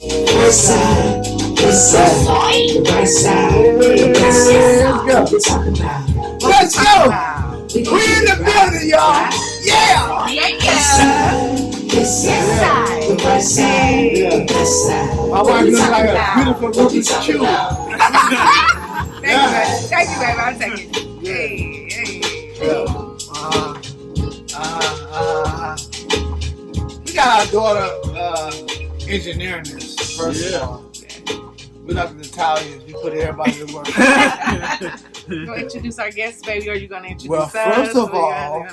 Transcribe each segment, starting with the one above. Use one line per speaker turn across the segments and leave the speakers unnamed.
Herside, Hisside, the right side, the best side. What we talking about?
Let's go! We in the building, y'all! Yeah!
Hisside, the right side, the best side.
My wife looks like a beautiful Rubik's Cube.
Thank you, baby. I'll take it.
We got our daughter engineering this, first of all. We're not the Italians. We put everybody to work.
You gonna introduce our guests, baby, or are you gonna introduce
Well,
us?
first of all,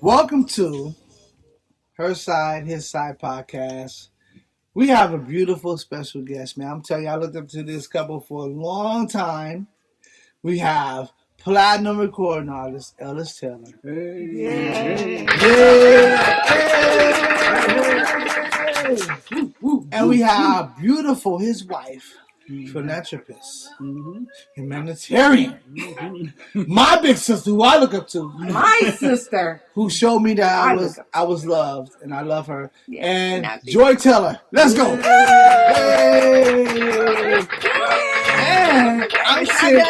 welcome to Herside, Hisside podcast. We have a beautiful special guest, man. I'm telling you, I looked up to this couple for a long time. We have platinum recording artist ELLIS Taylor. And we have beautiful his wife, philanthropist, humanitarian. My big sister, who I look up to,
my sister,
who showed me that I was loved, and I love her.
Yeah,
and Joy Taylor, let's go. And I'm sitting.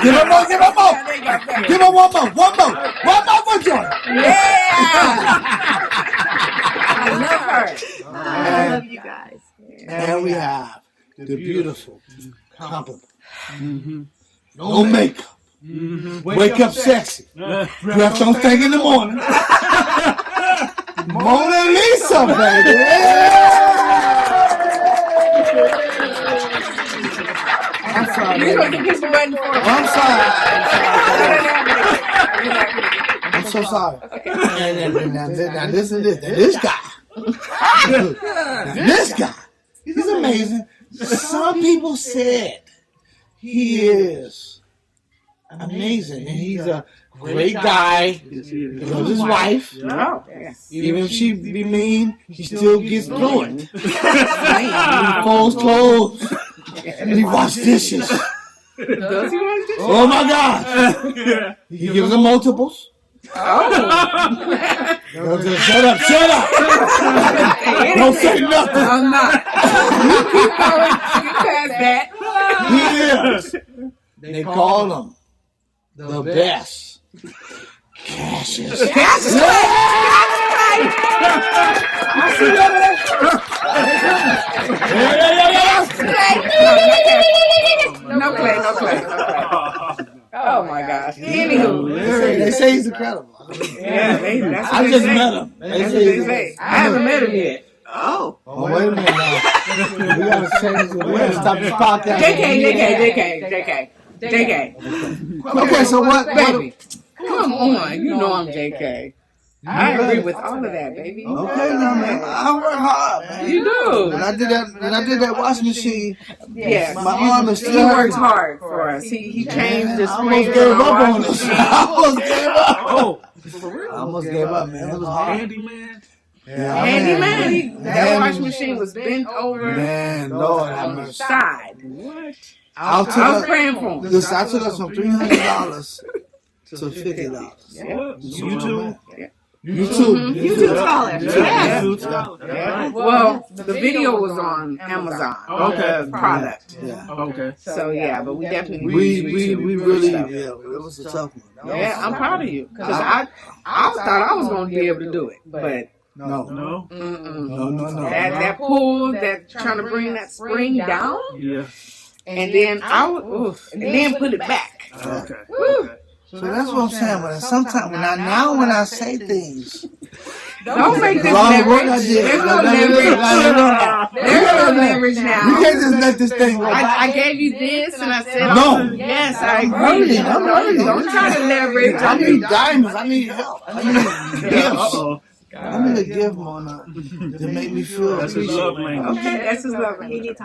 Give him more. Give him one more for Joy.
I love her.
I love you guys.
And we have the beautiful, compliment. No makeup. Wake up sexy. Breath don't stink in the morning. Mona Lisa, baby. I'm sorry. I'm sorry. I'm so sorry. Now listen to this. This guy. This guy. He's amazing. Some people said he is amazing, and he's a great guy. He loves his wife. Even if she be mean, he still gets fluent. He folds clothes, and he washes dishes.
Does he wash dishes?
Oh my God! He gives them multiples. Shut up! Don't say nothing.
I'm not. You keep going. You past that.
He is. They call him the best. CASHAPP.
No play. Oh my gosh. Anywho.
They say he's incredible.
Yeah, that's what
I just met him.
That's what they say. I haven't met him yet.
Oh, wait a minute now. We gotta change it. We gotta stop this podcast.
JK.
Okay, so what,
baby? Come on. You know I'm JK. I agree with all of that, baby.
Okay, now, man. I work hard, man.
You do.
When I did that washing machine,
yes,
my arm is still
he
hurting.
works hard for us. He changed the
I almost
spring
gave up on
us.
us. I almost gave up.
Oh, for real?
I almost gave up, man. It was hard.
Handyman?
Yeah,
Handyman. That washing machine was bent over.
Man, Lord have
on the
mercy.
side.
What?
I
I was praying for him.
Listen, I took us from $300 to $50.
YouTube?
YouTube scholar.
Yeah. Well, the video was on Amazon.
Okay.
The product.
Yeah.
Okay.
So yeah, but we definitely
We really, yeah, it was a tough one.
Yeah, I'm proud of you because I thought I was going to be able to do it, but
No.
No?
that pull, that trying to bring that spring down,
Yeah.
and then and then put it back.
Okay.
Woo.
So that's what I'm saying. When sometimes when I say things,
Don't make this
wrong word I
leverage.
did.
There's no leverage. There's no leverage
You
now.
can't just let this thing go by.
I gave you this and I said,
No.
yes, I agree.
I'm early.
Don't try to leverage.
I need diamonds. I need help. I need gifts.
Uh-oh.
I need a gift, Mona, to make me feel
That's his love language.
Okay, that's his love language.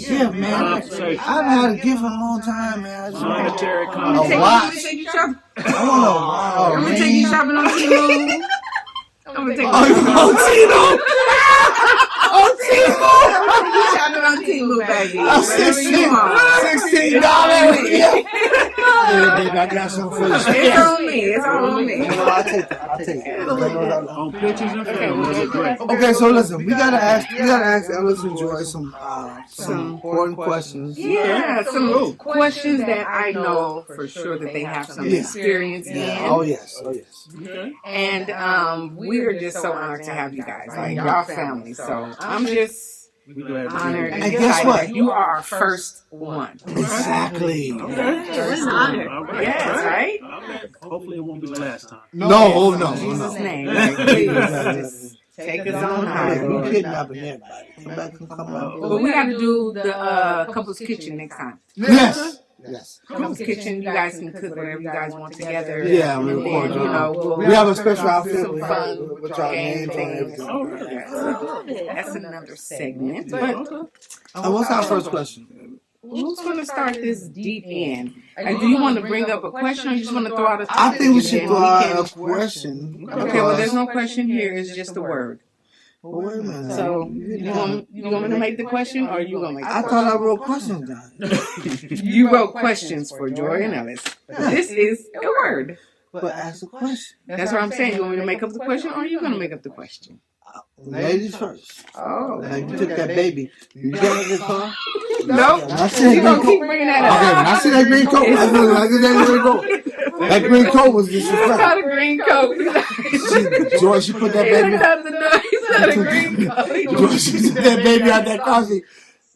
Yeah, man. I've had a gift in a long time, man. I just want
Monetary
a
content.
watch.
Take you shopping.
I want a watch.
I'm gonna take you shopping on Temu. I'm gonna take you shopping on Temu, baby.
$16. Yeah. baby, I got something for you.
It's on me. It's all on me.
I'll take that. I'll take it.
On pictures and film, was it great?
Okay, so listen, we gotta ask Ellis and Joy some important questions.
Yeah, some questions that I know for sure that they have some experience in.
Oh yes.
Okay.
And we are just so honored to have you guys, like y'all family. So I'm just
We glad to be
honored.
here.
And guess what?
You are our first one.
Exactly.
Okay.
It's an honor.
All right.
Yes, right?
Okay. Hopefully it won't be the last time.
No.
In Jesus' name. Like, please, just take us on high.
We kidnapping everybody. Come back and come out.
But we got to do the couple's kitchen next time.
Yes.
Couple's kitchen, you guys can cook whatever you guys want together.
Yeah, we
And then,
record.
you know,
We have a special
do
outfit
some fun
with our
game
names on
things.
everything.
Oh, really?
That's another segment. But
What's our first question?
who's going to start this deep end? Like, do you want to bring up a question or you just want to throw out a topic?
I think we should
and
throw
then
out a question.
Okay, well, there's no question here. It's just a word.
Well, wait a minute.
So, you want me to make the question or you going to make the
I
question?
thought I wrote questions down.
You wrote questions for Joy and Ellis. This is a word.
But ask a question.
That's what I'm saying. You want me to make up the question or are you going to make up the question?
Ladies first.
Oh.
Like you took that baby. You get in the car.
Nope.
When I see
You're
that
going to
green
keep
coat.
bringing that
Okay, when
up.
I see that green coat, I know like that green coat. That green coat was
It's
disrespectful.
not a green coat.
Joy, she put that
It's
baby.
not a green coat.
Joy, she took that baby out that car seat.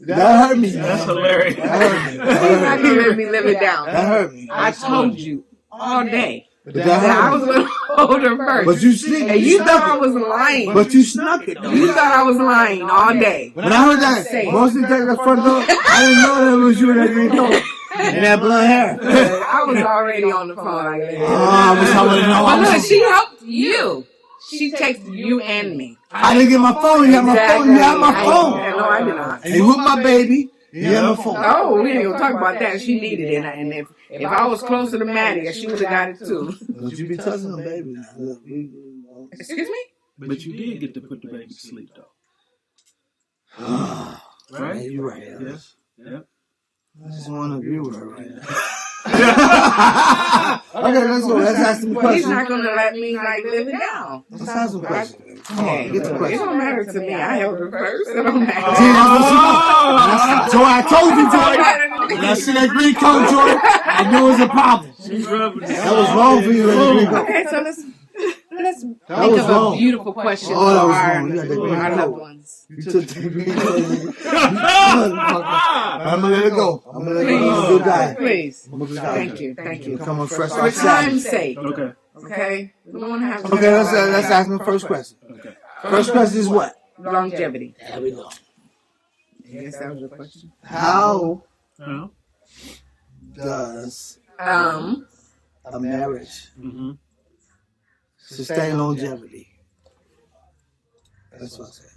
That hurt me.
That's
Man.
hilarious.
That hurt me.
You're not going to let me live it down.
That hurt me.
I told you all day
But
that
that
I
hurt
was
me.
going to hold her first.
But you sneaked.
And you thought I was lying.
But you snuck it though.
You thought I was lying all day.
When I heard that, most of the time the front door, I didn't know that it was you in that green coat and that blonde hair.
I was already on the phone. Like,
I was already know. I
but look,
was.
she helped you. She texted you and me.
I didn't get my phone. You had my phone. You had my phone.
No, I did not.
And you with my baby. You had my phone.
Oh, we ain't gonna talk about that. She needed it, and if I was closer to Maddie, she would have got it too.
Don't you be touching them, baby. Look,
Excuse me?
But you did get to put the baby to sleep, though. Right?
You're right.
Yes. Yep.
I just want to agree with her right now. Okay, let's go. Let's ask some
He's
questions.
not gonna let me like live it down.
Let's ask some questions. Come
Hey,
on, get the
it
question.
don't matter to me. I held her first. It don't matter.
Joy, I told you, Joy. When I see that green coat, Joy, I knew it was a problem.
She's rubbing it.
That was wrong for you, that green coat.
Okay, so let's
That
think
was
of
wrong.
a beautiful question
Oh, that
for
was wrong. You got that
our
green
loved
coat.
ones.
You took that green coat. I'm gonna let it go. I'm gonna let it go. I'm a good guy.
Please.
I'm a good guy.
Thank you. Thank you.
Come on, fresh
For
off
time's sake,
Okay.
okay? We don't want to have
Okay, let's ask him the first question.
Okay.
First question is what?
longevity.
There we go.
Yes, that was your question.
How
Uh-huh.
does a marriage
Mm-hmm.
sustain longevity? That's what I said.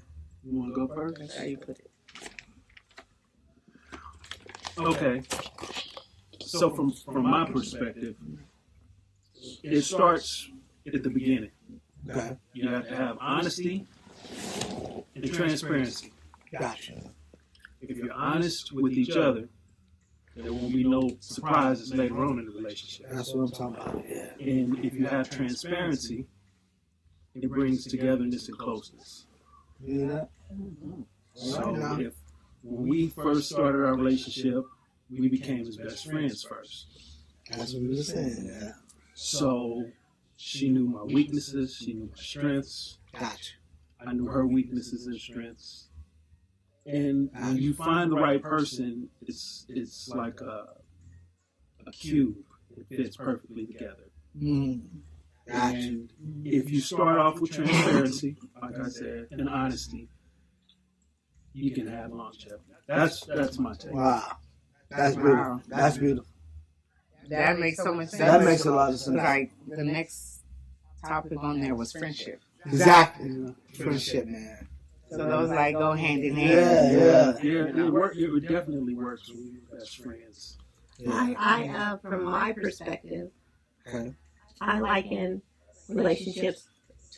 You want to go first?
That's how you put it.
Okay. So from my perspective, it starts at the beginning.
Okay.
You have to have honesty and transparency.
Gotcha.
If you're honest with each other, there won't be no surprises later on in the relationship.
That's what I'm talking about. Yeah.
And if you have transparency, it brings togetherness and closeness.
You hear that?
So if when we first started our relationship, we became his best friends first.
That's what we were saying. Yeah.
So she knew my weaknesses, she knew my strengths.
Gotcha.
I knew her weaknesses and strengths. And when you find the right person, it's like a cube. It fits perfectly together.
Gotcha.
And if you start off with transparency, like I said, and honesty, you can have longevity. That's my take.
Wow. That's beautiful. That's beautiful.
That makes so much sense.
That makes a lot of sense.
Like the next topic on there was friendship.
Exactly. Friendship, man.
So those like go hand in hand.
Yeah.
It definitely works when you're best friends.
I from my perspective,
Okay.
I liken relationships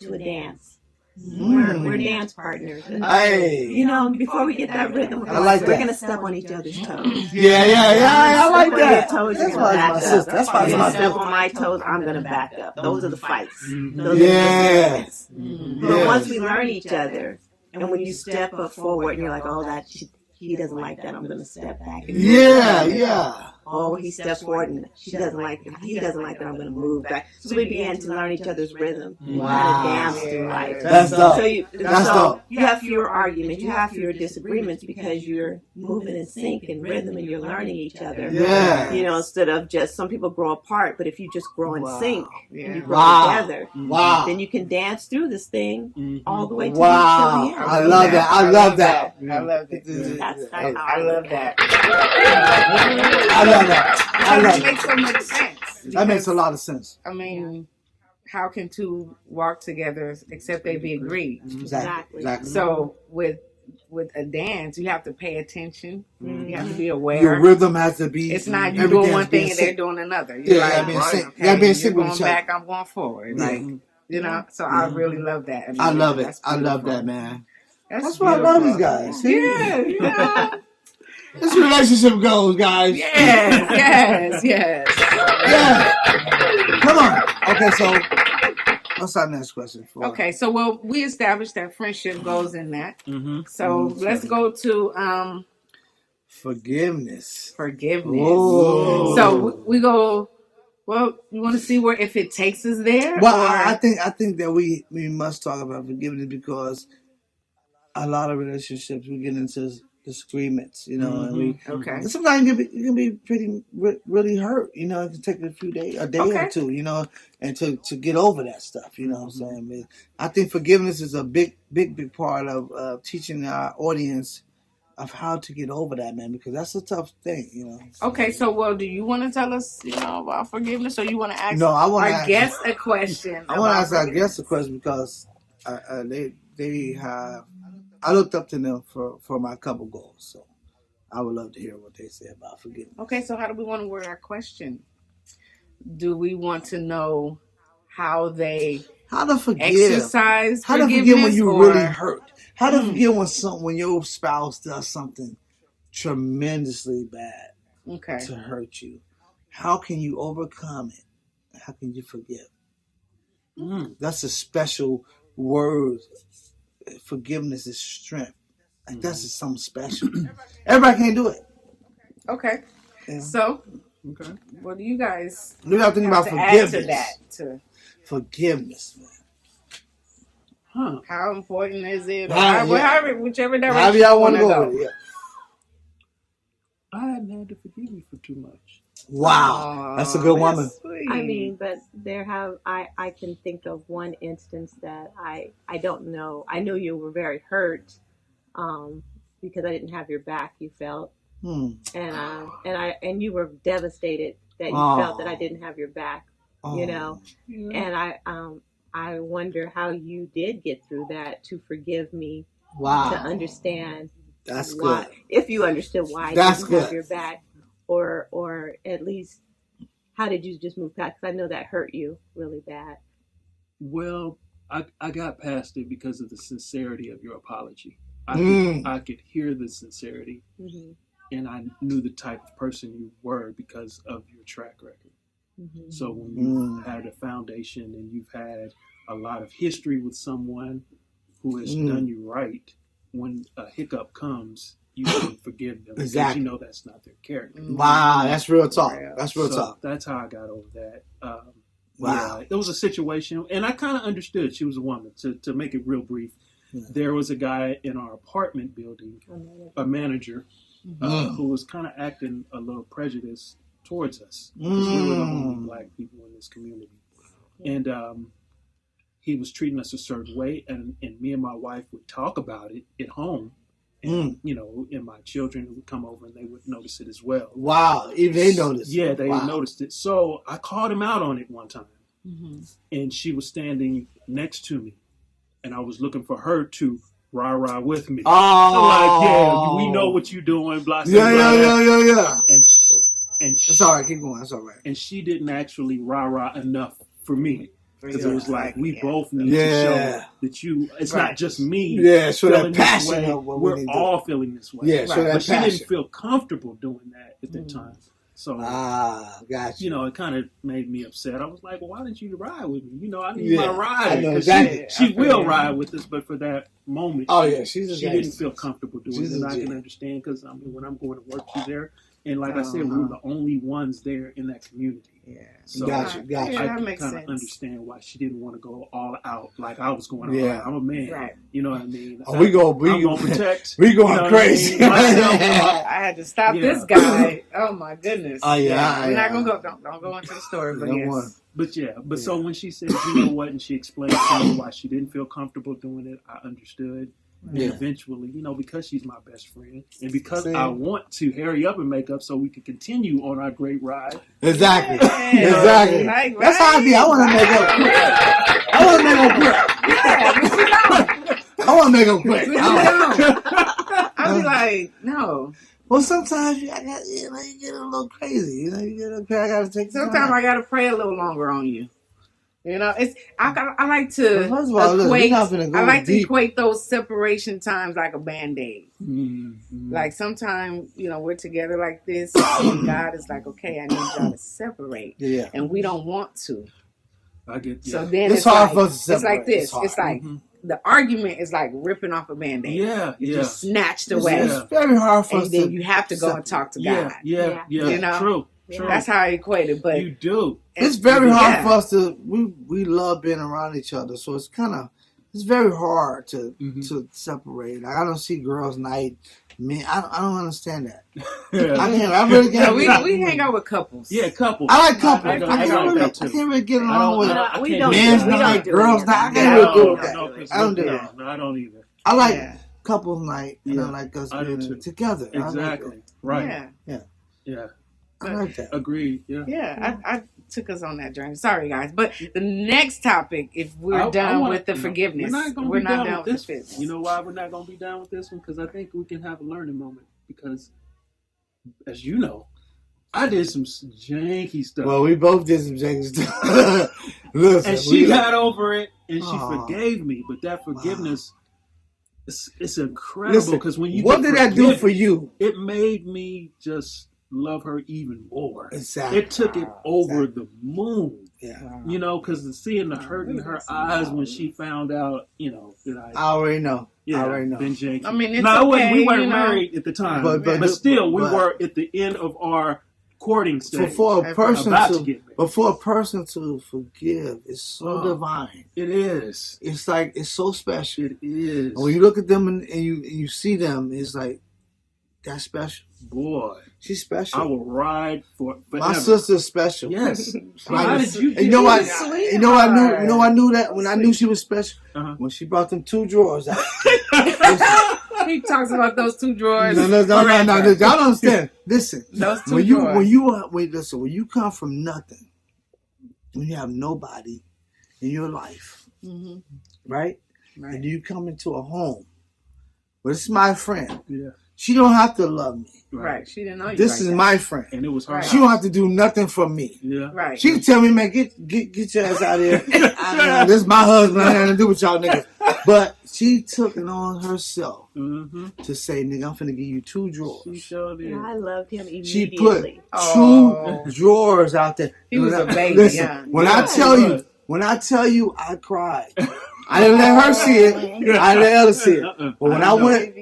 to a dance. We're dance partners. And,
Hey.
you know, before we get that rhythm,
I like
we're
that.
going to step on each other's toes.
Yeah. I like
Step on your
that.
toes,
That's
you're
why
gonna
it's my
back
sister.
up.
That's why it's
You're
my
gonna step
sister.
on my toes, I'm going to back up. Those are the fights.
Mm-hmm.
Those are the
Yeah.
disagreements. But once we learn each other, and when you step up forward and you're like, oh, he doesn't like that, I'm going to step back. And
Yeah.
Oh, he steps forward and he doesn't like that, I'm going to move back. So we began to learn each other's rhythm.
Wow.
How to dance through life.
That's dope.
So
dope.
you have fewer arguments, you have fewer disagreements because you're moving in sync and rhythm and you're learning each other.
Yeah.
You know, instead of just some people grow apart, but if you just grow in sync and you grow
Wow.
together,
Wow.
then you can dance through this thing all the way to
Wow.
the end.
I love that. I love that.
I love it.
That's how
I love that.
I love that. I love
It makes so much sense.
That makes a lot of sense.
I mean, how can two walk together except they be agreed?
Exactly.
So with a dance, you have to pay attention. You have to be aware.
Your rhythm has to be.
It's not you
every
doing
dance
one thing
being
and they're
sync.
doing another.
Yeah,
You're
gotta
like,
be in
right,
sync.
okay,
Gotta be in
you're
sync with
going
each other.
back, I'm going forward.
Yeah.
Like, you know, so I really love that.
I love it.
That's
I love
beautiful.
that, man.
That's
why I love these
beautiful.
guys. See?
Yeah.
This relationship goes, guys.
Yes.
Yeah. Come on. Okay, so what's our next question for?
Okay, so well, we established that friendship goes in that.
Mm-hmm.
So let's go to
forgiveness.
Forgiveness. So we go. Well, you want to see where if it takes us there?
Well,
or?
I think that we must talk about forgiveness because a lot of relationships we get into disagreements, you know, and we and sometimes you can be pretty really hurt, you know. It can take a day or two, you know, and to get over that stuff, you know what I'm saying? I think forgiveness is a big part of teaching our audience of how to get over that, man, because that's a tough thing, you know.
Okay, so well, do you want to tell us, you know, about forgiveness, or you want to ask
our
guest a question?
I want to ask our guest a question because they have. I looked up to them for my couple goals, so I would love to hear what they say about forgiveness.
Okay, so how do we want to word our question? Do we want to know how to
forgive?
Exercise
how to forgive when you really hurt? How to forgive when your spouse does something tremendously bad to hurt you? How can you overcome it? How can you forgive? That's a special word. Forgiveness is strength. Like that's just something special. Everybody can't do it.
Okay. Yeah. So, what do you guys?
We have to think about forgiveness. Forgiveness, man.
Huh. How important is it?
However
Whichever direction
y'all want to go. Yeah.
I hadn't had to forgive you for too much.
Wow, that's a good woman.
Sweet. I mean, but I can think of one instance that I don't know. I know you were very hurt because I didn't have your back. You felt, and you were devastated that you felt that I didn't have your back. You know, and I wonder how you did get through that to forgive me.
Wow,
to understand.
That's
why,
good.
If you understood why I didn't have your back. Or at least, how did you just move past? Because I know that hurt you really bad.
Well, I got past it because of the sincerity of your apology. I could hear the sincerity, and I knew the type of person you were because of your track record. So when you've had a foundation and you've had a lot of history with someone who has done you right, when a hiccup comes, you can forgive them because you know that's not their character.
Wow, that's real talk. That's real talk.
That's how I got over that. Wow. Yeah, it was a situation, and I kind of understood she was a woman. To make it real brief, there was a guy in our apartment building, a manager, who was kind of acting a little prejudiced towards us because we were the only black people in this community. And he was treating us a certain way, and me and my wife would talk about it at home. And, you know, and my children would come over and they would notice it as well.
Wow. Even they noticed.
Yeah, they noticed it. So I called him out on it one time. And she was standing next to me. And I was looking for her to rah-rah with me.
Oh.
I'm like, yeah, we know what you're doing. Blah, blah,
yeah.
And she,
it's all right. Keep going. That's all right.
And she didn't actually rah-rah enough for me. Because it was like, we both need to show that you, it's not just me.
Yeah, so that
feeling
passion
this way.
of what
We're all feeling this way.
Yeah, so that
but she
passion.
didn't feel comfortable doing that at the time. So,
gotcha.
You know, it kind of made me upset. I was like, well, why didn't you ride with me? You know, I need my ride.
I know exactly.
She will ride with us, but for that moment, she didn't feel comfortable doing it. And I can understand because, I mean, when I'm going to work, she's there. And like I said, we were the only ones there in that community.
Yeah.
So
Gotcha.
I
that makes
kind of
sense.
understand why she didn't want to go all out like I was going all out. I'm a man.
Right.
You know what I mean?
We going
to protect.
We going crazy.
I had to stop this guy. Oh my goodness.
Oh yeah.
I'm not gonna go. Don't go into the story, but yes.
But so when she said, you know what, and she explained to me why she didn't feel comfortable doing it, I understood. And eventually, you know, because she's my best friend, and because I want to hurry up and make up so we can continue on our great ride.
Exactly. Exactly.
Like,
that's how I be. I want to make up quick. I want to make up quick.
I be like, no.
Well, sometimes you get a little crazy. You know, you get okay. I gotta take.
Sometimes I gotta pray a little longer on you. You know, it's I like to
first of all,
equate.
look,
I like to equate those separation times like a Band-Aid.
Mm-hmm.
Like sometimes, you know, we're together like this, and God is like, okay, I need y'all to separate, and we don't want to.
I get.
So then
it's hard for us to separate.
It's like this. It's like the argument is like ripping off a Band-Aid.
It's
just snatched away.
It's very hard for us.
And then you have to go and talk to God.
Yeah.
You know,
true.
That's how I equate it. But
you do.
It's very hard for us to. We love being around each other, so it's very hard to separate. Like, I don't see girls' night. Man, I don't understand that. I really can't.
We hang out with couples.
Yeah, couples.
I like couples. I can't really get along with men's night, girls' night. I can't really do that. I don't do that.
No, I don't either.
I like couples' night, and I like us being together.
Exactly. Right. Yeah.
I like that.
Agreed.
Yeah. I took us on that journey. Sorry, guys, but the next topic, if we're done with the forgiveness, we're not done with this forgiveness.
You know why we're not going to be done with this one? Because I think we can have a learning moment. Because, as you know, I did some janky stuff.
Well, we both did some janky stuff. Listen,
and she got over it, and she forgave me. But that forgiveness, it's incredible. Because when you
what did that do for you?
It made me just love her even more.
Exactly.
It took it over the moon.
Yeah.
You know, because seeing the hurt in her eyes when she found out, you know, that I
already know.
Yeah,
I already know.
Been janky.
I mean, it's okay,
we weren't married at the time, but still, we were at the end of our courting stage.
For a person to forgive is so divine.
It is.
It's like it's so special.
It is.
And when you look at them and you see them, it's like that's special.
Boy,
she's special.
I will ride forever.
My sister's special.
Yes.
How did you? You know what? You know I knew that when I knew she was special when she brought them 2 drawers out.
He talks about those 2 drawers.
No. Y'all don't understand. Listen,
those 2 drawers.
When you come from nothing, when you have nobody in your life, right? And you come into a home, but it's my friend.
Yeah.
She don't have to love me.
Right. She didn't know you.
This is my friend.
And it was her.
She don't have to do nothing for me.
Yeah.
Right.
She can tell me, man, get your ass out of here. This is my husband. I ain't nothing to do with y'all niggas. But she took it on herself to say, nigga, I'm finna give you 2 drawers.
She sure did.
I loved him immediately.
She put 2 drawers out there.
He was a baby.
Listen, when I tell you, I cried. I didn't let her see it. I didn't let Ellis see it. But when I went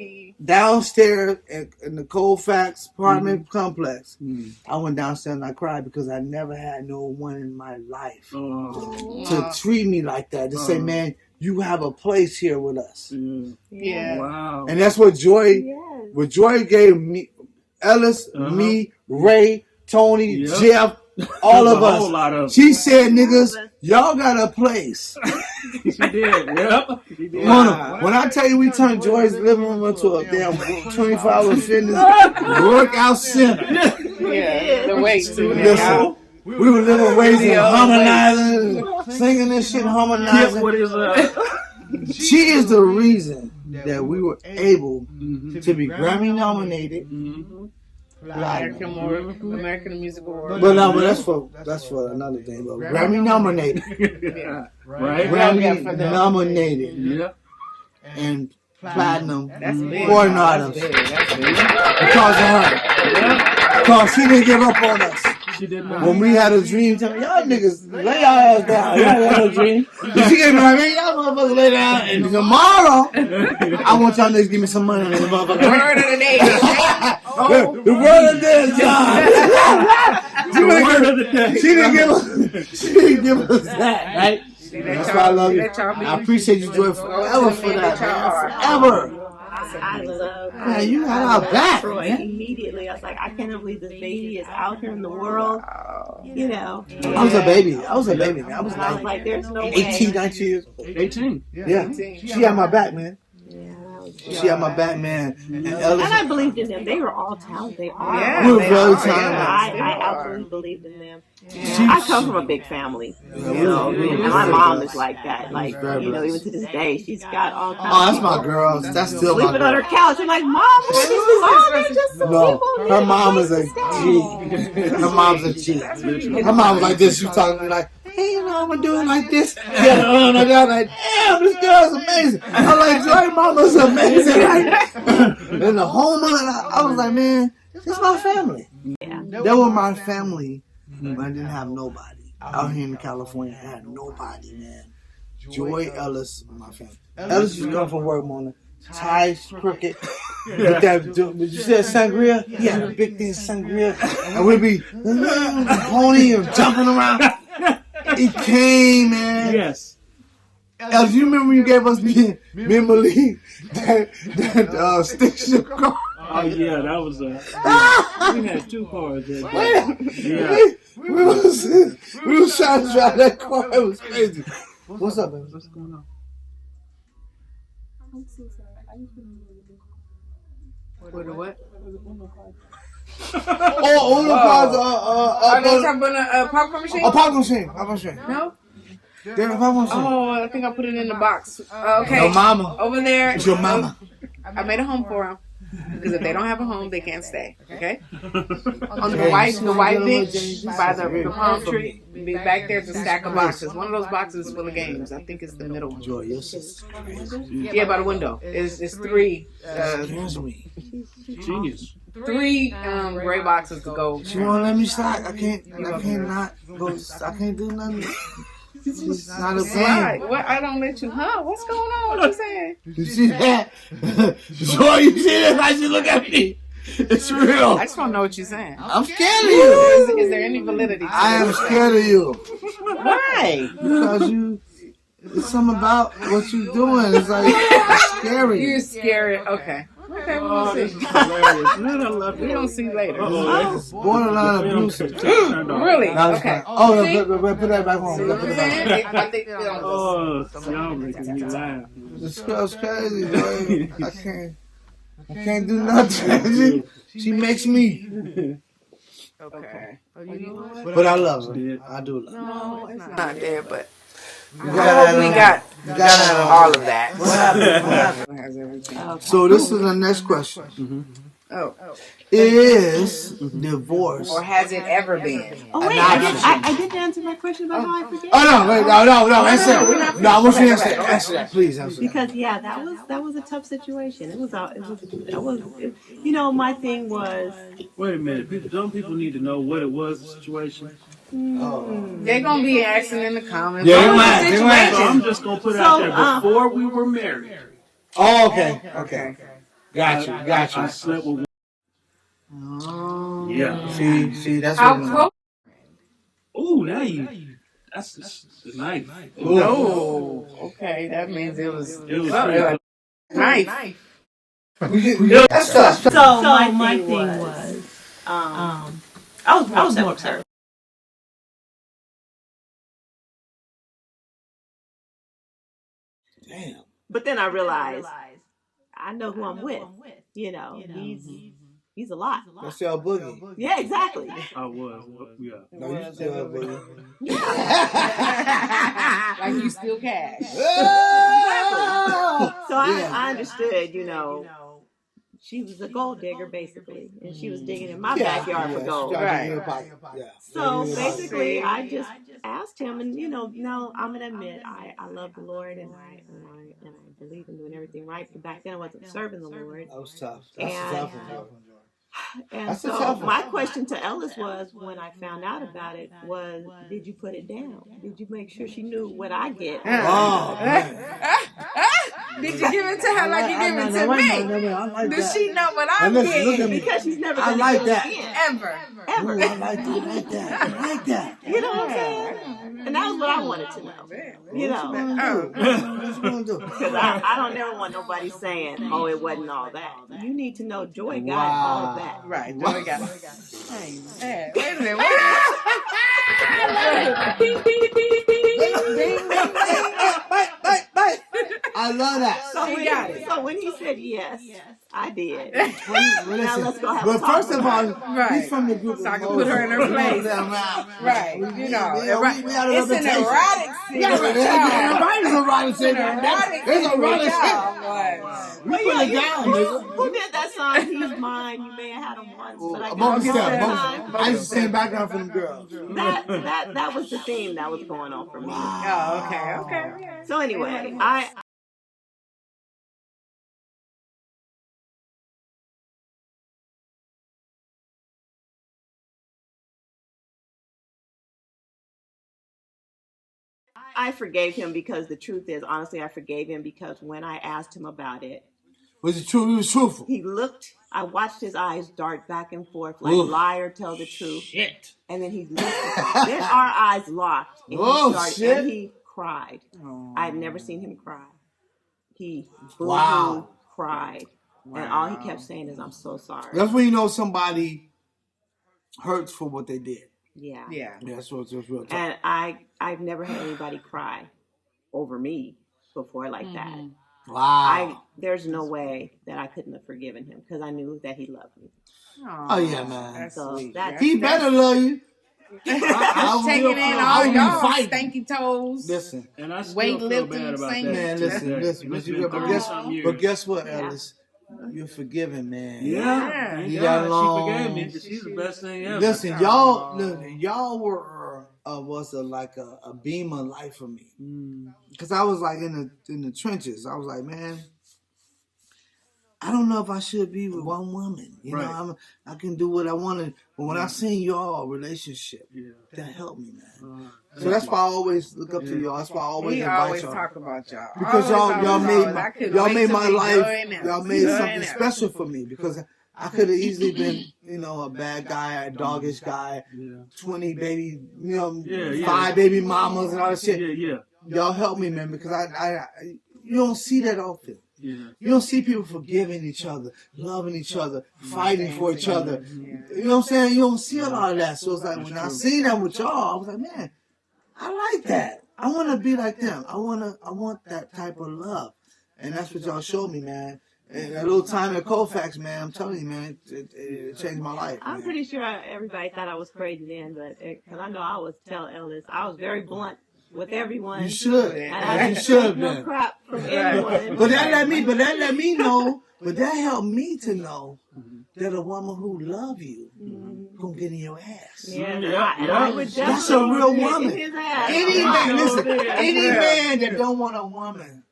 downstairs in the Colfax apartment complex, I went downstairs and I cried because I never had no one in my life to treat me like that. To say, man, you have a place here with us.
Yeah.
Wow.
And that's what Joy gave me, Ellis, me, Ray, Tony, Jeff, all of us. She said, niggas, y'all got a place.
She did. Yep. She did.
When I tell you we turned Joy's living room into a damn 24-hour fitness workout center.
Yeah, the weights.
Listen, we were living weights and harmonizing, singing this shit, harmonizing.
What is
She is the reason that we were able to be Grammy nominated,
American Music Award.
But no, but that's for another thing. But Grammy nominated.
Right?
Grammy nominated.
Yeah.
And platinum
That's big.
for an
That's
artist.
big. That's big.
Because of her. Because she didn't give up on us.
She did not.
When we had a dream, tell me, y'all niggas lay y'all ass down. Y'all had a dream. And she gave me like, man, y'all motherfuckers lay down. And tomorrow, I want y'all niggas to give me some money on this motherfucker.
Word of the day.
The word of the day is God.
The word of the day.
She didn't give us that, right? That's why I love you. I appreciate you, Joy, forever for that, man. Forever.
I love
Man, you had our back.
Troy immediately. I was like, I can't believe this baby is out here in the world. You know.
I was a baby, man. I was
like, there's no way.
18, 19 years old.
18.
Yeah. She had my back, man. She had my back, man. And
I believed in them. They were all talented. They are.
Yeah,
we were
they
very
are.
talented.
I absolutely believed in them. I come from a big family, you know, and my mom is like that. Like, you know, even to this day, she's got all kinds
Oh,
of
that's
people
my girl. That's still my
sleeping on her
girl.
couch. I'm like, Mom, what is this? Just some
No,
people
her
need
mom
a
is a
place to
G. Her mom's a G. Her mom was like this. She was talking to me like, hey, you know, I'm gonna do it like this. Yeah, oh my God, like, damn, this girl's amazing. I'm like, Joy, mama's amazing. Like, and the whole month, I was like, man, this is my family.
Yeah.
They were my family when I didn't have nobody. Out here in California, I had nobody, man. Joy Ellis, my family. Ellis used to come from work morning. Ties crooked. With that, did you see that sangria? He had a big thing of sangria. And we'd be pony and jumping around. It came, man.
Yes.
Ellis, you remember when you gave us me and Malik that stick shift car?
Oh, yeah, that was we had 2 cars that day. Yeah.
We was trying to drive that car. It was crazy. What's up, man?
What's going on?
With the what?
Oh, Uno cars
Are they talking about a popcorn machine?
a popcorn machine.
No?
They're a popcorn machine.
Oh, I think I put it in the box. Okay.
Your mama.
Over there.
It's your mama.
I made a home for them. Because if they don't have a home, they can't stay. Okay? On the white bench by the palm tree, back there's a stack of boxes. One of those boxes is full of games. I think it's the middle one.
Joy, your sister's crazy.
Yeah, by the window. It's 3.
Excuse me.
Genius.
3 gray boxes to go.
She won't let me stop. I can't not go. I can't do nothing. It's not a
Why?
game.
What? I don't let you. Huh? What's going on? What you saying?
You see that? Joy, you see that? How she look at me? It's real.
I just want to know what you're saying.
I'm scared of you.
Is there any validity to
I am
what you're
scared of you.
Why?
Because it's something about what you're doing. It's like it's scary.
You're scary. Okay. Okay, we'll see. We don't see later.
Borderline abusive.
Really?
No, it's
Okay.
fine. Oh, put that back on.
See what I'm saying? I think
Oh, y'all making me laugh.
This girl's crazy, Joy. I can't do nothing. She makes me.
Okay.
But I love her. I do love her.
No, it's not there, but
You
I hope we got all of that.
What happened?
Has everything.
So this is the next question.
Oh.
Is divorce?
Or has it ever been?
Oh wait, I didn't answer my question about how I forget.
Oh no, wait, no, answer that. No, I want you to answer that. Please answer that.
Because yeah, that was a tough situation. You know, my thing was.
Wait a minute. Some people need to know what it was, the situation.
They're gonna be asking in the comments.
Yeah,
What was the
they might.
So I'm just going to put it out there before we were married.
Oh, okay. Got you.
I slept with
Oh.
Yeah.
See, that's
How
what.
close?
Ooh, now that's the knife.
No. Okay, that means it was knife.
That's tough.
So my thing was, I was more upset.
Damn.
But then I realized I know who I'm with. You know, he's a lot.
That's your boogie.
Yeah, exactly.
I was. Yeah.
No, you still a boogie.
Like you still cash.
Oh!
So I understood, you know, she was a gold digger basically, and she was digging in my backyard for gold. So basically, I just asked him, and no, I'm gonna admit, I love the Lord, and I believe in doing everything right. But back then, I wasn't serving the Lord.
That was tough. That's a tough one.
And so my question to Ellis was, when I found out about it, was, did you put it down? Did you make sure she knew what I get?
Oh, man.
Did you give it to her like you give it to me? Does she know what I'm getting?
Because she's never going
like
to
that.
Ever.
Ooh, I like that.
You know what I'm saying? And that was what I wanted to know.
What's going to do?
Because I don't never want nobody saying, oh, it wasn't all that. You need to know Joy got all of that.
Right, Joy got it. Hey, wait a minute.
I love that.
So when he said yes, I did. Now let's go have a
But
talk.
first of all, he's from the group.
So I can put her in her place. Right. It's an erotic scene.
Everybody's erotic scene. There's erotic scene. We put it down, nigga.
Who did that song? He's Mine. You may have had him once, but I
I used to sing background for them girls.
That was the theme that was going on for me.
Oh, okay.
So anyway, I forgave him because the truth is, honestly, I forgave him because when I asked him about it,
Was it true? He was truthful.
he looked, I watched his eyes dart back and forth like liar tell the truth.
Shit.
And then he looked, then our eyes locked and and he cried. I had never seen him cry. He boo-hoo cried. And all he kept saying is, I'm so sorry.
That's when you know somebody hurts for what they did.
Yeah.
That's what's real tough.
And I've never had anybody cry over me before like that.
Wow.
There's no way that I couldn't have forgiven him because I knew that he loved me.
Oh yeah, man.
That's
So
sweet.
He better love you.
Taking in all y'all stanky toes.
Listen,
And I still
Weight
feel
lifting,
bad about
singing.
that.
man, listen. But guess what, Ellis? You're forgiven, man.
Yeah.
You got along.
She forgave me. She's the best thing ever.
Listen, y'all were was like a beam of light for me. Because I was like in the trenches. I was like, man, I don't know if I should be with one woman. You know, I can do what I want to. But when I seen y'all relationship, that helped me, man. So that's why I always look up to y'all. That's why I always invite y'all.
Talk about y'all.
Because y'all made my life. Y'all made something special for me. Because I could have easily been, a bad guy, a doggish guy, 20 baby, 5 baby mamas and all that shit. Y'all help me, man, because I you don't see that often. You don't see people forgiving each other, loving each other, fighting for each other. You know what I'm saying? You don't see a lot of that. So it's like when I seen that with y'all, I was like, man, I like that. I want to be like them. I want that type of love, and that's what y'all showed me, man. And that little time at Colfax, man, I'm telling you, man, it changed my life.
I'm pretty sure everybody thought I was crazy then, but because I know I always tell Ellis, I was very blunt with everyone.
You should.
And I
You should,
no
man.
crap from anyone.
But that let me know. But that helped me to know that a woman who love you gonna get in your ass.
I would
That's a real
definitely
woman.
get in his ass.
Any man that don't want a woman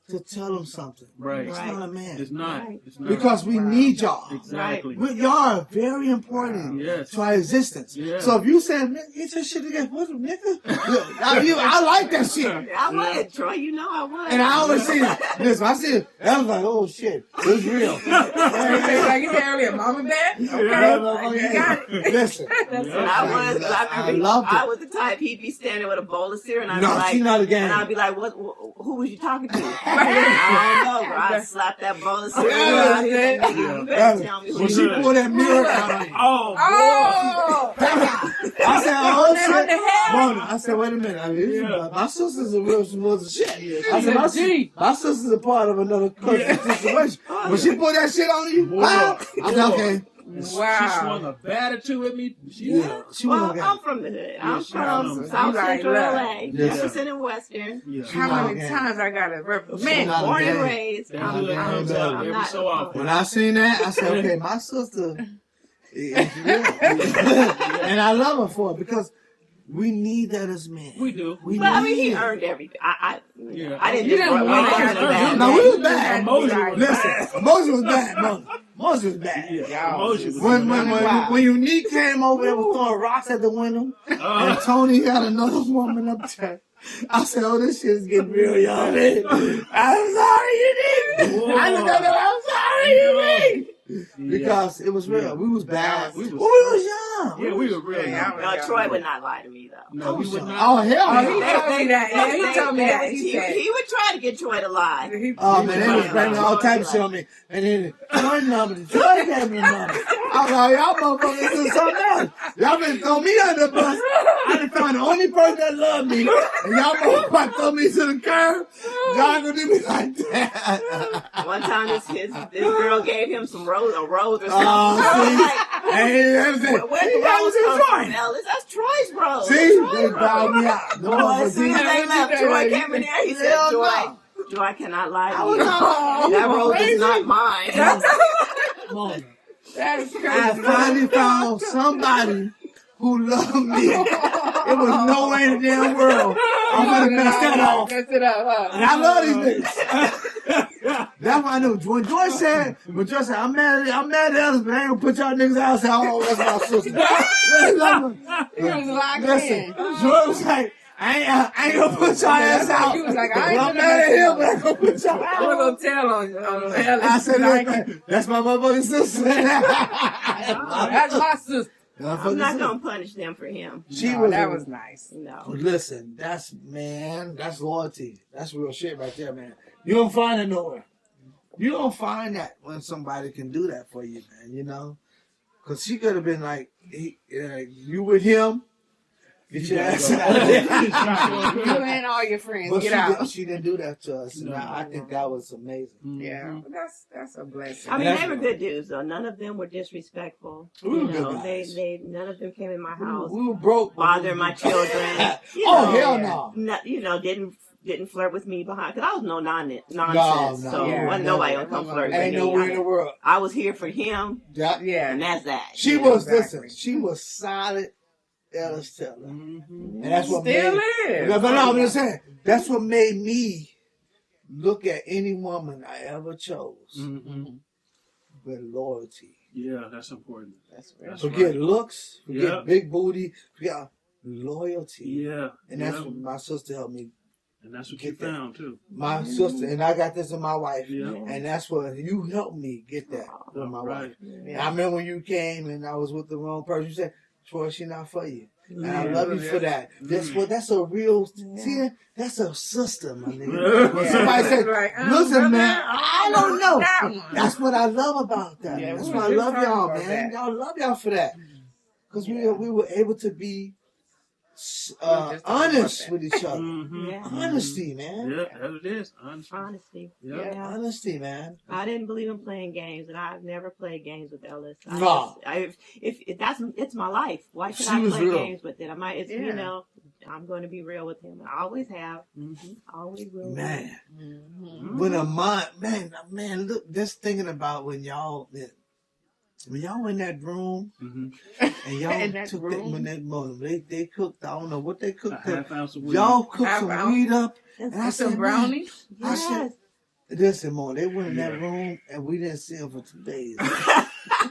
to tell him something,
Right.
it's not a man.
It's not.
Right.
It's not.
Because we need y'all.
Exactly.
Y'all are very important to our existence.
Yes.
So if you saying, man, get your shit together, what, nigga? I like that shit.
I would, Troy. You know I would.
And I always see that. Listen, I see it. I was like, oh shit, it's real.
Like you said earlier, mom and dad. Okay. You got it.
Listen.
I was the type he'd be standing with a bowl of cereal, and I'd be like,
she's not a game.
And I'd be like, what? Who was you talking to? I don't know, bro. I'd slap that bowl of cereal. You better tell me who
When she
you
pulled that mirror out on you.
Oh!
I said, oh shit. Mona, I said, wait a minute. My sister's a real shit. I said, my sister's a part of another situation. When she pulled that shit on you, I said, okay.
And She
Wow.
swung a bat or two at me. She
Well, I'm from the hood. I'm
she
from
from-
South
you like
Central
that.
LA,
Yeah.
Jefferson and Western.
Yeah.
How many
Okay.
times I gotta
She
represent?
not
Born and
game.
raised.
That
I'm
hood comes out
I'm
every
not
so often.
When I seen that, I said, okay, my sister is real. And I love her for it because we need that as men.
We do.
We
Well, I mean,
need
he
it.
earned everything. I didn't
You
just
didn't
wake
want
up
to
in a
earn
bad
it.
No,
day.
we was bad.
Emotion was
Listen, Moses was bad. Moses was bad.
Yeah. Emotion was
When Unique came over there was throwing rocks at the window, and Tony had another woman up there. I said, "Oh, this shit is getting real, y'all. Man. I'm sorry, Unique. I looked at him. I'm sorry, Unique." Because it was real.
Yeah.
We was bad.
We
We
was-
was young.
Yeah, we were real
Yeah,
young.
No, Troy would not lie to me though.
No, we would not.
Oh, hell
Oh, he
no.
told me that. Yeah, he told me that. He said.
He would try to get Troy to lie.
Oh, man, they was bringing all types of shit on me. And then, Troy number, Troy gave me a number. I was like, y'all motherfuckers do something else. Y'all been throwing me under the bus. I done found the only person that loved me. And y'all motherfuckers throw me to the curb. Y'all gonna do me like that.
One time, this girl gave him some rose or something.
Oh, see? And that was it.
Where's the
That
rose
was
come
Troy.
from, Ellis? That's Troy's rose.
See?
Troy's
They bowed me out. The
Boy, as soon as they left,
Yeah.
Troy came in there. He said,
Hell
"Joy,
no.
Joy, I cannot lie
I
to
was
you.
not-
That rose is not mine."
That is
I
crazy.
finally found somebody who loved me. It was no way in the damn world I'm gonna mess that off.
Mess it up, huh?
And I love these niggas. That's why I knew. When Joy said, I'm mad at Ellis, but I ain't gonna put y'all niggas out. I said, oh, that's my sister.
He was locked
Listen,
in.
Joy was like, I ain't gonna put y'all ass out.
He was like, I ain't
I'm
gonna
mad at
mess
him,
it
but I ain't gonna put y'all
I'm
out.
gonna tell on Ellis.
I said,
Like,
look, that's my motherfucking sister.
that's my sister.
I'm not gonna punish them for him.
She
No,
was.
that was nice.
No.
Listen, that's loyalty. That's real shit right there, man. You don't find it nowhere. You don't find that when somebody can do that for you, man. You know, because she could have been like, you with him, get your ass out.
You and all your friends
But
get out.
she didn't do that to us. And I think that was amazing.
Yeah, but that's a blessing.
I mean,
That's
they were
right.
good dudes, though. None of them were disrespectful.
We were
You
good
know,
guys.
none of them came in my house,
We were broke.
bothering my children. You
Oh,
know,
hell no.
You know, didn't flirt with me behind, because I was no nonsense.
No.
So
Yeah,
wasn't nobody gonna come flirt with
Ain't
me.
nowhere in the world.
I was here for him,
That,
Yeah.
and that's that.
she
you know?
was,
Exactly.
listen, she was solid Ellis Teller.
Mm-hmm.
And that's what
Still
made,
is.
But no, I'm just saying, that's what made me look at any woman I ever chose
Mm-hmm.
with loyalty.
Yeah, that's important.
That's real.
That's
Forget
right.
looks, forget
Yeah.
big booty, forget loyalty.
Yeah.
And that's
yeah.
what my sister helped me.
And that's what you found too.
My sister, and I got this in my wife.
Yeah.
And that's what you helped me get that with my
Right.
wife. And I remember when you came and I was with the wrong person, you said, Troy, she not for you. And I
Yeah.
love you for that. That's a real, see, that's a sister, my
Yeah.
nigga. When somebody said,
Like,
listen, man, I don't know.
That one.
That's what I love about that.
Yeah,
That's
we
why I
was just
love
talking
y'all,
about
man.
that.
Y'all love y'all for that. Because we were able to be
just talking about
honest
that.
with each other.
Mm-hmm.
Yeah.
Honesty, man.
Yeah, that's what it is. Honestly.
Honesty.
Yeah.
Yeah.
Honesty, man.
I didn't believe in playing games, and I've never played games with Ellis.
No.
It's my life. Why should
She
I
was
play
real.
games with it?
Yeah.
You know, I'm going to be real with him. I always have.
Mm-hmm.
Always will.
Man.
Mhm.
When a mind, man, look, just thinking about when y'all in that room
Mm-hmm.
and y'all
In that
took
room?
that, when they cooked, I don't know what they
A
cooked.
half ounce of weed.
Y'all cooked
Half
some
ounce.
weed up.
That's
And I
And some
said,
brownies.
I said,
yes.
listen, Mo, they went in that
Yeah.
room and we didn't see them for 2 days.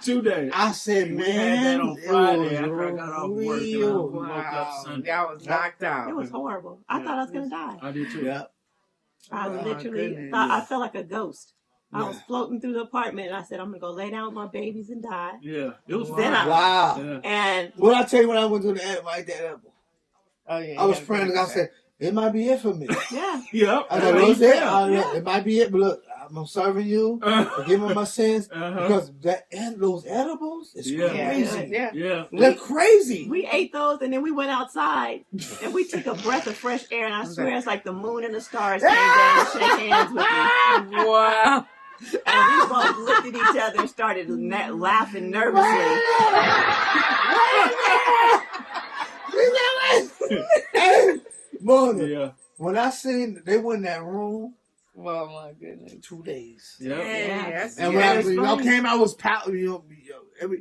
2 days.
I said,
We had that
man,
on
it
Friday
was
after I got off work. And
real.
we woke up
Wow.
Sunday.
Y'all was knocked out.
It was horrible. I thought I was going to die.
I did too.
Yeah.
I
Oh,
literally
goodness.
thought I
Yeah.
felt like a ghost. I was
Yeah.
floating through the apartment, and I said, I'm going to go lay down with my babies and die.
Yeah. It was
Then
fun.
Wow.
Yeah.
And
What I tell you when I went to the ad, right that apple,
Oh yeah.
I was praying. I said, it might be it for me.
yeah,
Yep.
I said, what's it?
Yeah.
It might be it, but look, I'm serving you. Forgive me my sins.
Uh-huh.
Because those edibles is
Yeah.
crazy.
Yeah.
Yeah.
They're crazy.
we ate those, and then we went outside, and we took a breath of fresh air, and I swear it's like the moon and the stars came down and shook hands with me.
Wow.
And we both looked at each other and started laughing nervously.
Hey, Mona,
Yeah.
when I seen they went in that room,
Oh my goodness.
2 days.
Yep.
Yes.
And
Yeah,
when y'all came, I was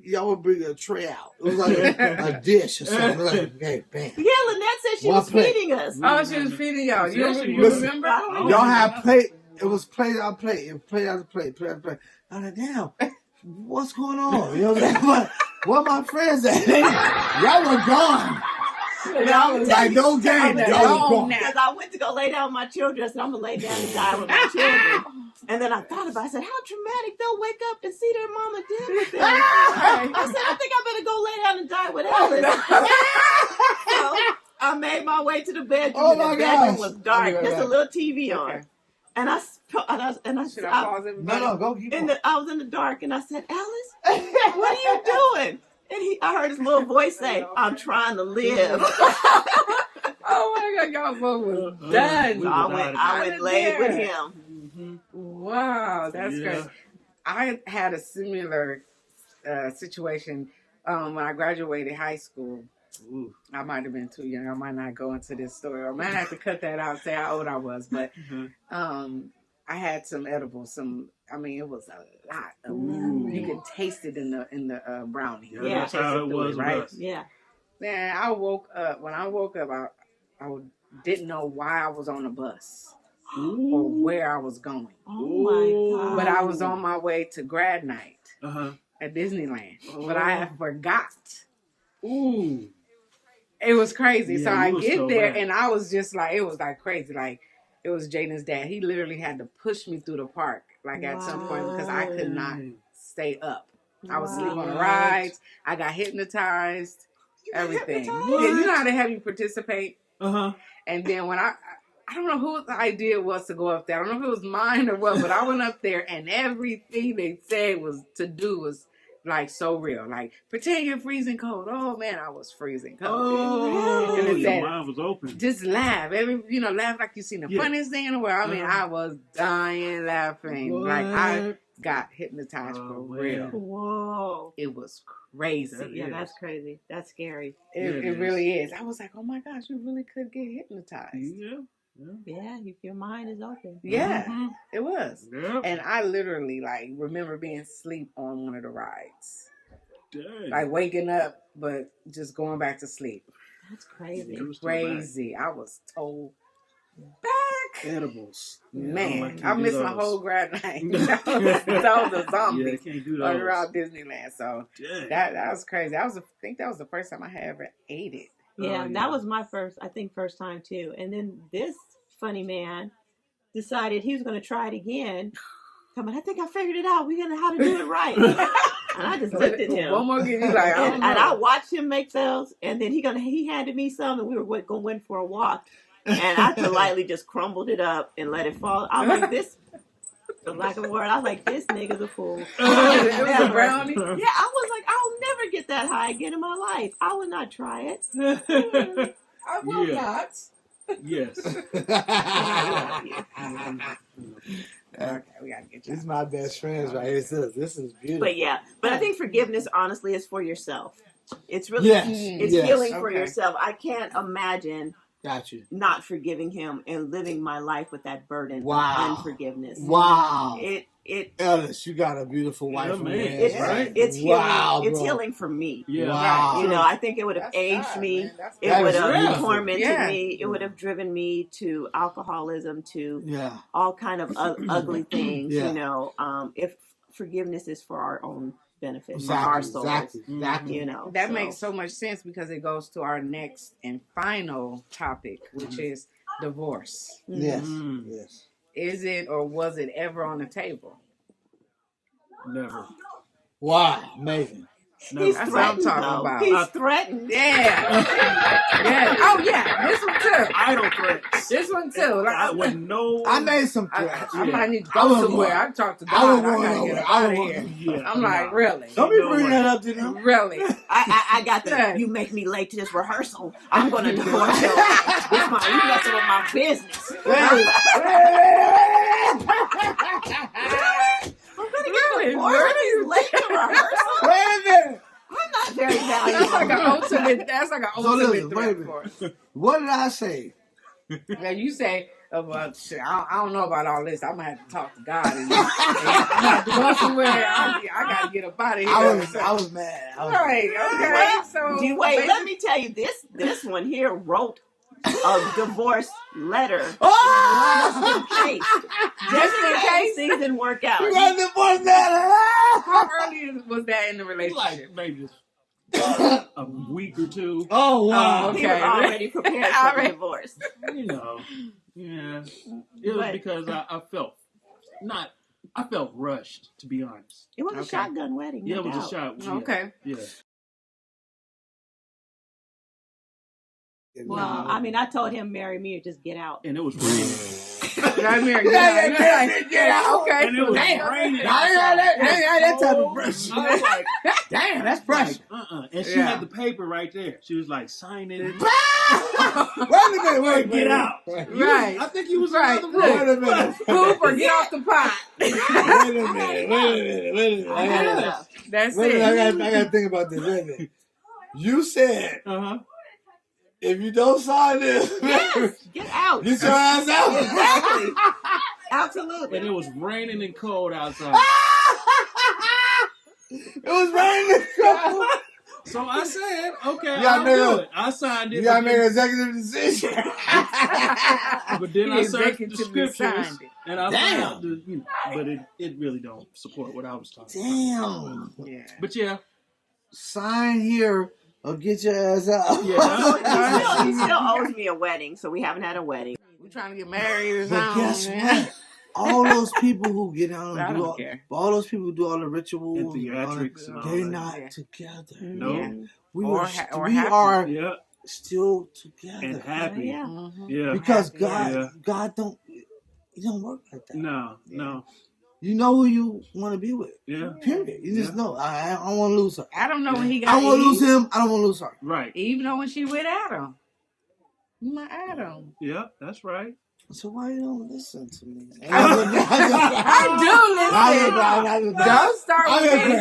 y'all would bring a tray out. It was like a dish or something. Like, okay, bam.
Yeah, Lynette said she was feeding us.
Oh, she was feeding y'all. You
Listen,
remember?
Y'all had plate. It was plate out plate. It plate out plate. Plate out plate. I'm like, damn, what's going on? You know what I'm saying? Where my friends at? Y'all were gone.
No,
Like no game. Y'all were gone.
because I went to go lay down with my children. I said, I'm going to lay down and die with my children. And then I thought about it. I said, how traumatic. They'll wake up and see their mama dead with them. I said, I think I better go lay down and die with Ellis. So I made my way to the bedroom.
Oh,
and
my
the bedroom
gosh.
was dark.
Oh, my
Just a
God.
little TV on.
Okay.
And I
Should I pause everybody?
No, go keep on.
I was in the dark and I said, Ellis, what are you doing? And I heard his little voice say, I'm trying to live.
Oh my God, y'all both was done.
So I went laid with him.
Wow, that's great. I had a similar situation when I graduated high school.
Ooh.
I might have been too young. I might not go into this story. I might have to cut that out and say how old I was. But I had some edibles. It was a lot. You could taste it in the brownie.
Yeah, that's how it was,
right?
Yeah.
Man, I woke up. When I woke up, I didn't know why I was on the bus or where I was going.
Oh my God.
But I was on my way to grad night at Disneyland. But I had forgot.
Ooh.
It was crazy.
Yeah,
so I get
so
there
bad.
and I was just like, it was like crazy. Like it was Jayden's dad. He literally had to push me through the park like at some point because I could not stay up. I was asleep on the rides. I got hypnotized. Everything. Yeah, you know how they have you participate? And then when I don't know whose idea it was to go up there. I don't know if it was mine or what, but I went up there and everything they said was to do was like so real. Like pretend you're freezing cold. Oh man, I was freezing cold.
Oh,
and it
your
said,
mind was open.
just laugh. Laugh like you seen the funniest thing in the world. I mean, I was dying laughing.
What?
Like I got hypnotized for real.
Whoa.
It was crazy.
Yeah, that's crazy. That's scary.
It really is. I was like, oh my gosh, you really could get hypnotized.
Yeah, if your mind is open.
Yeah, it was.
Yep.
And I literally remember being asleep on one of the rides.
Dang.
Like waking up, but just going back to sleep.
That's crazy.
Crazy. I was told back.
Edibles.
Man, I missed my whole grad night. That was a zombie.
Yeah, can't do those.
Around Disneyland. So that was crazy. I think that was the first time I had ever ate it.
Yeah, that was my first time too. And then this funny man decided he was going to try it again. Come on, I think I figured it out. We're going to how to do it right. And I just looked at him.
One more give you like,
and I watched him make those. And then he handed me some, and we were going for a walk. And I politely just crumbled it up and let it fall. I was like, this, for lack of a word, I was like, this nigga's a fool.
It was a brownie?
Yeah, I was like, I'll never get that high again in my life. I will not try it.
I will not.
Yes.
Okay, we gotta get you.
This is my best friends right here. This is beautiful.
But I think forgiveness, honestly, is for yourself. It's really, it's healing for yourself. I can't imagine not forgiving him and living my life with that burden of unforgiveness.
Wow.
Ellis,
you got a beautiful wife.
It's healing. It's healing for me.
Yeah. Wow.
You know, I think it would have aged me. It would have tormented me. It would have driven me to alcoholism, to all kind of ugly things. You know, if forgiveness is for our own benefit, for our souls.
Exactly.
You know,
that makes so much sense because it goes to our next and final topic, which is divorce.
Yes.
Is it or was it ever on the table?
Never.
Wow, amazing.
He's
That's what I'm
threatened,
talking
though.
about.
He's threatened.
Yeah. Yeah. Oh yeah. This one too.
Idle threats.
This one too. Like,
With no.
I made some threats.
I might need to
I
go
wasn't
somewhere.
going-
I talked to
I
God.
wasn't
I
going
gotta
nowhere.
get
I
out of
wasn't
here.
Yeah,
I'm like, really?
Don't be
No
bringing
way.
that up to them.
Really?
I got the. You make me late to this rehearsal. I'm gonna divorce you. This my you messing with my business. I'm gonna get divorced. He's late to rehearsal.
Wait a minute.
I'm not very
That's like an
valuable.
ultimate. That's like an
So
ultimate
listen, wait a
threat for us.
minute. What did I say?
Now you say, well, shit, I don't know about all this. I'm gonna have to talk to God and I have to go somewhere. I gotta get up out of here.
I was mad.
Right. Okay. So
Wait, let me tell you, this one here wrote a divorce letter
Oh!
just in case things didn't work out.
You got divorced that.
How early was that in the
Like
relationship?
maybe a week or two.
Oh wow.
Okay.
He was already prepared for the divorce.
You know. Yeah. It was
But-
because I felt rushed, to be honest.
It was a
Okay.
shotgun wedding.
Yeah,
no
it was a
doubt.
shot. Yeah.
Okay.
Yeah.
Well, I mean, I told him marry me or just get out.
And it was raining.
Got married.
Yeah.
Okay.
And it was
Damn.
raining.
That type of pressure.
I was like,
Damn, that's pressure.
And she
Yeah.
had the paper right there. She was like, sign it.
Wait a minute. Wait,
Get out.
Right.
I think he was
Right.
in the other room.
Wait a minute.
Cooper, get off the pot.
Wait a minute.
I had enough.
That's
Wait a minute.
it.
I gotta think about this. Wait a minute. You said
Uh-huh.
if you don't sign this,
Yes, get out.
get your ass out.
Exactly. Absolutely.
And it was raining and cold outside.
It was raining.
So I said, okay,
You gotta
I'll
make
do
a-
it. I signed it.
You gotta
but
make an
then-
executive decision.
But then I searched the
Executive
scriptures,
signed it.
and I
Damn.
found the, but it really don't support what I was talking about.
Damn.
Yeah.
But yeah,
Sign here or get your ass out.
yeah,
He still owes me a wedding, so we haven't had a wedding.
We're trying to get married or
But
something.
guess what? All those people who get on
I
and
don't care.
all those people who do all the rituals,
And theatrics and all
they're
that.
not
Yeah.
together.
No.
Yeah.
We
Or
are,
ha- or
we
happy.
are
yeah,
still together
and happy.
Yeah.
Mhm.
Yeah,
because
Happy.
God,
Yeah.
God don't. It don't work like that.
no,
You know who you want to be with.
yeah,
Period. You just
Yeah.
know. I don't want to lose her.
Adam know when he
I
got
don't want to lose
Eve.
him. I don't want to lose her.
right.
Eve know when she with Adam. My Adam.
Yeah, that's right.
So why you don't listen to me?
I do listen. Don't start with me.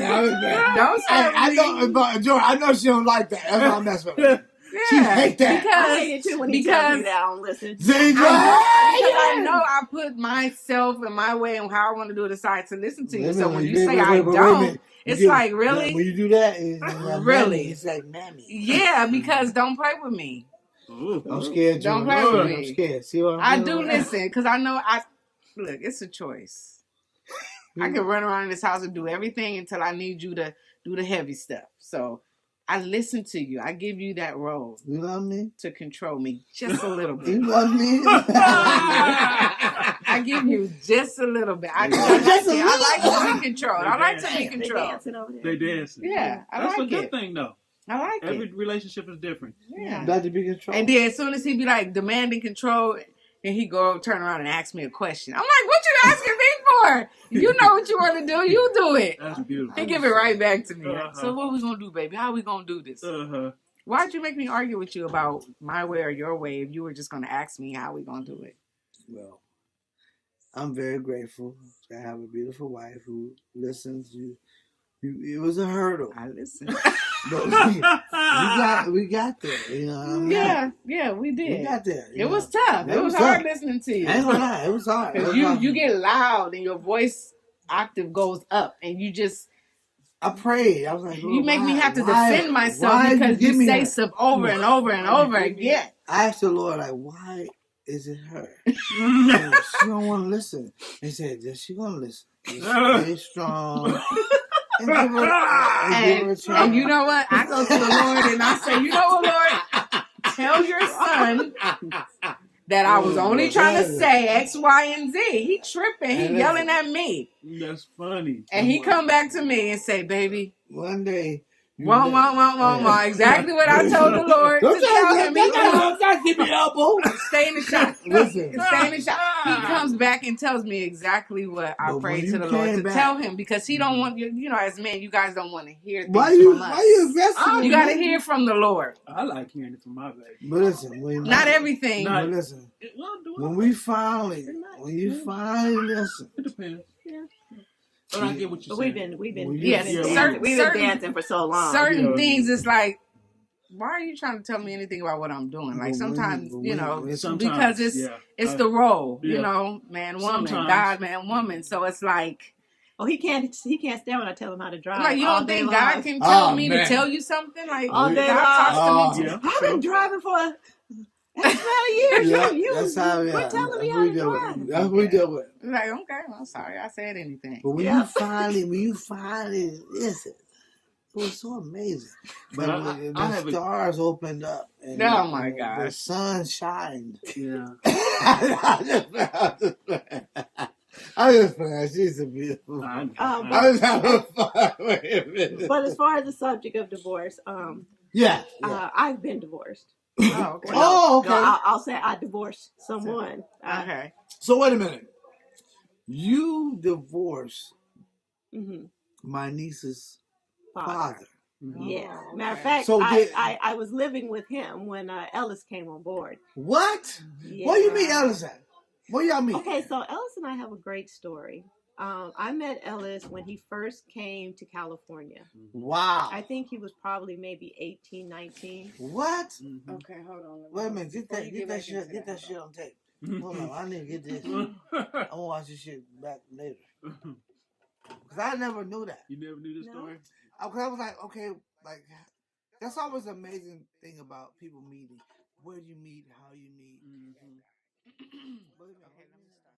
Don't start
I
with
know,
me.
but Joy, I know she don't like that. That's why I'm messing with her. She
Yeah,
hate that.
I hate it too when he tells me
because
that I don't listen.
See, Joy?
I know I put myself and my way and how I want to do it aside to listen to you. So when you say I don't, it's like, really?
When you do that, it's like,
Really?
Mammy. It's like mammy.
Yeah, because don't play with me.
Ooh.
I'm scared, Joy.
Don't play with
I'm
me.
scared. See what
I
I'm
do
doing?
listen because I know look, it's a choice. I can run around this house and do everything until I need you to do the heavy stuff. So I listen to you. I give you that role
You love me?
to control me just a little bit.
You love me?
I give you just a little bit. I
Just a
like
little?
to be controlled. I like to be
They
controlled.
dancing over there.
They dancing.
Yeah, I
That's
like
a good
it.
thing, though.
I like
Every
it.
relationship is different.
Yeah.
Got to be controlled.
And then as soon as he be like demanding control, and he go turn around and ask me a question. I'm like, what you asking me for? You know what you want to do. You do it.
That's beautiful.
He give it right back to me.
Uh-huh.
So what we gonna do, baby? How we gonna do this?
Uh-huh.
Why'd you make me argue with you about my way or your way if you were just gonna ask me how we gonna do it?
Well, I'm very grateful to have a beautiful wife who listens. It was a hurdle,
I listen.
but we got there. You know what I mean?
Yeah, we did.
We got there.
It was tough. It was
tough.
hard listening to you.
I ain't gonna lie, it was hard. It
Because
was hard.
you get loud and your voice octave goes up and you just
I prayed. I was like,
you
Lord,
make me
why-
have to
why-
defend myself
why
because
give
you
me
say
that?
stuff over and over and over again.
I asked the Lord, like, why is it her? And she don't want to listen. He said, yes, she gonna listen. Just stay strong. And give her a chance.
And you know what? I go to the Lord and I say, you know what, Lord? Tell your son that I was only trying to say X, Y, and Z. He tripping. He yelling at me.
That's funny.
And he come back to me and say, baby,
One day,
Exactly what I told the Lord to tell him.
Don't give me elbow.
Stay in the shop.
Listen.
Stay in the shop. He comes back and tells me exactly what I
But
prayed
when
to the
you
Lord
came
to
back-
tell him, because he don't want you know, as men, you guys don't want to hear things
Why
from
you
us.
investing?
You got to hear from the Lord.
I like hearing it from my baby.
But listen,
Not everything.
But listen,
Well,
when you finally listen,
it depends.
Yeah.
But I get what you're
But
saying.
we've been
Yes,
dancing. We've been dancing for so long.
Certain things, it's like, why are you trying to tell me anything about what I'm doing? Like sometimes, because it's the role, you know, man, woman, God, man, woman. So it's like,
he can't stand when I tell him how to drive.
like, you don't think God can tell me to tell you something? Like,
all day
God talks to me too.
I've been driving for X amount of years.
That's how we
quit telling me how to drive.
That's what we do it.
Like, okay, well, sorry, I said anything.
But when you finally listen, it was so amazing. But the stars opened up. And
oh my gosh.
The sun shined.
Yeah.
I just playing. She's a beautiful. I was having fun. Wait a minute.
But as far as the subject of divorce, I've been divorced.
Oh, okay.
No, I'll say I divorced someone.
Okay.
So wait a minute. You divorced my niece's father.
Yes.
Oh, okay.
Matter of fact,
So
I was living with him when Ellis came on board.
What?
Yeah.
Where you meet Ellis at? Where y'all meet?
Okay, so Ellis and I have a great story. I met Ellis when he first came to California.
Wow.
I think he was probably maybe 18, 19.
What?
Mm-hmm.
Okay, hold on.
Wait a minute. Get that shit on tape. Hold on. I need to get this. I'm going to watch this shit back later. Because I never knew that.
You never knew this story?
I was like, okay, like, that's always an amazing thing about people meeting. Where you meet, how you meet.
Mm-hmm.
Okay, let me start.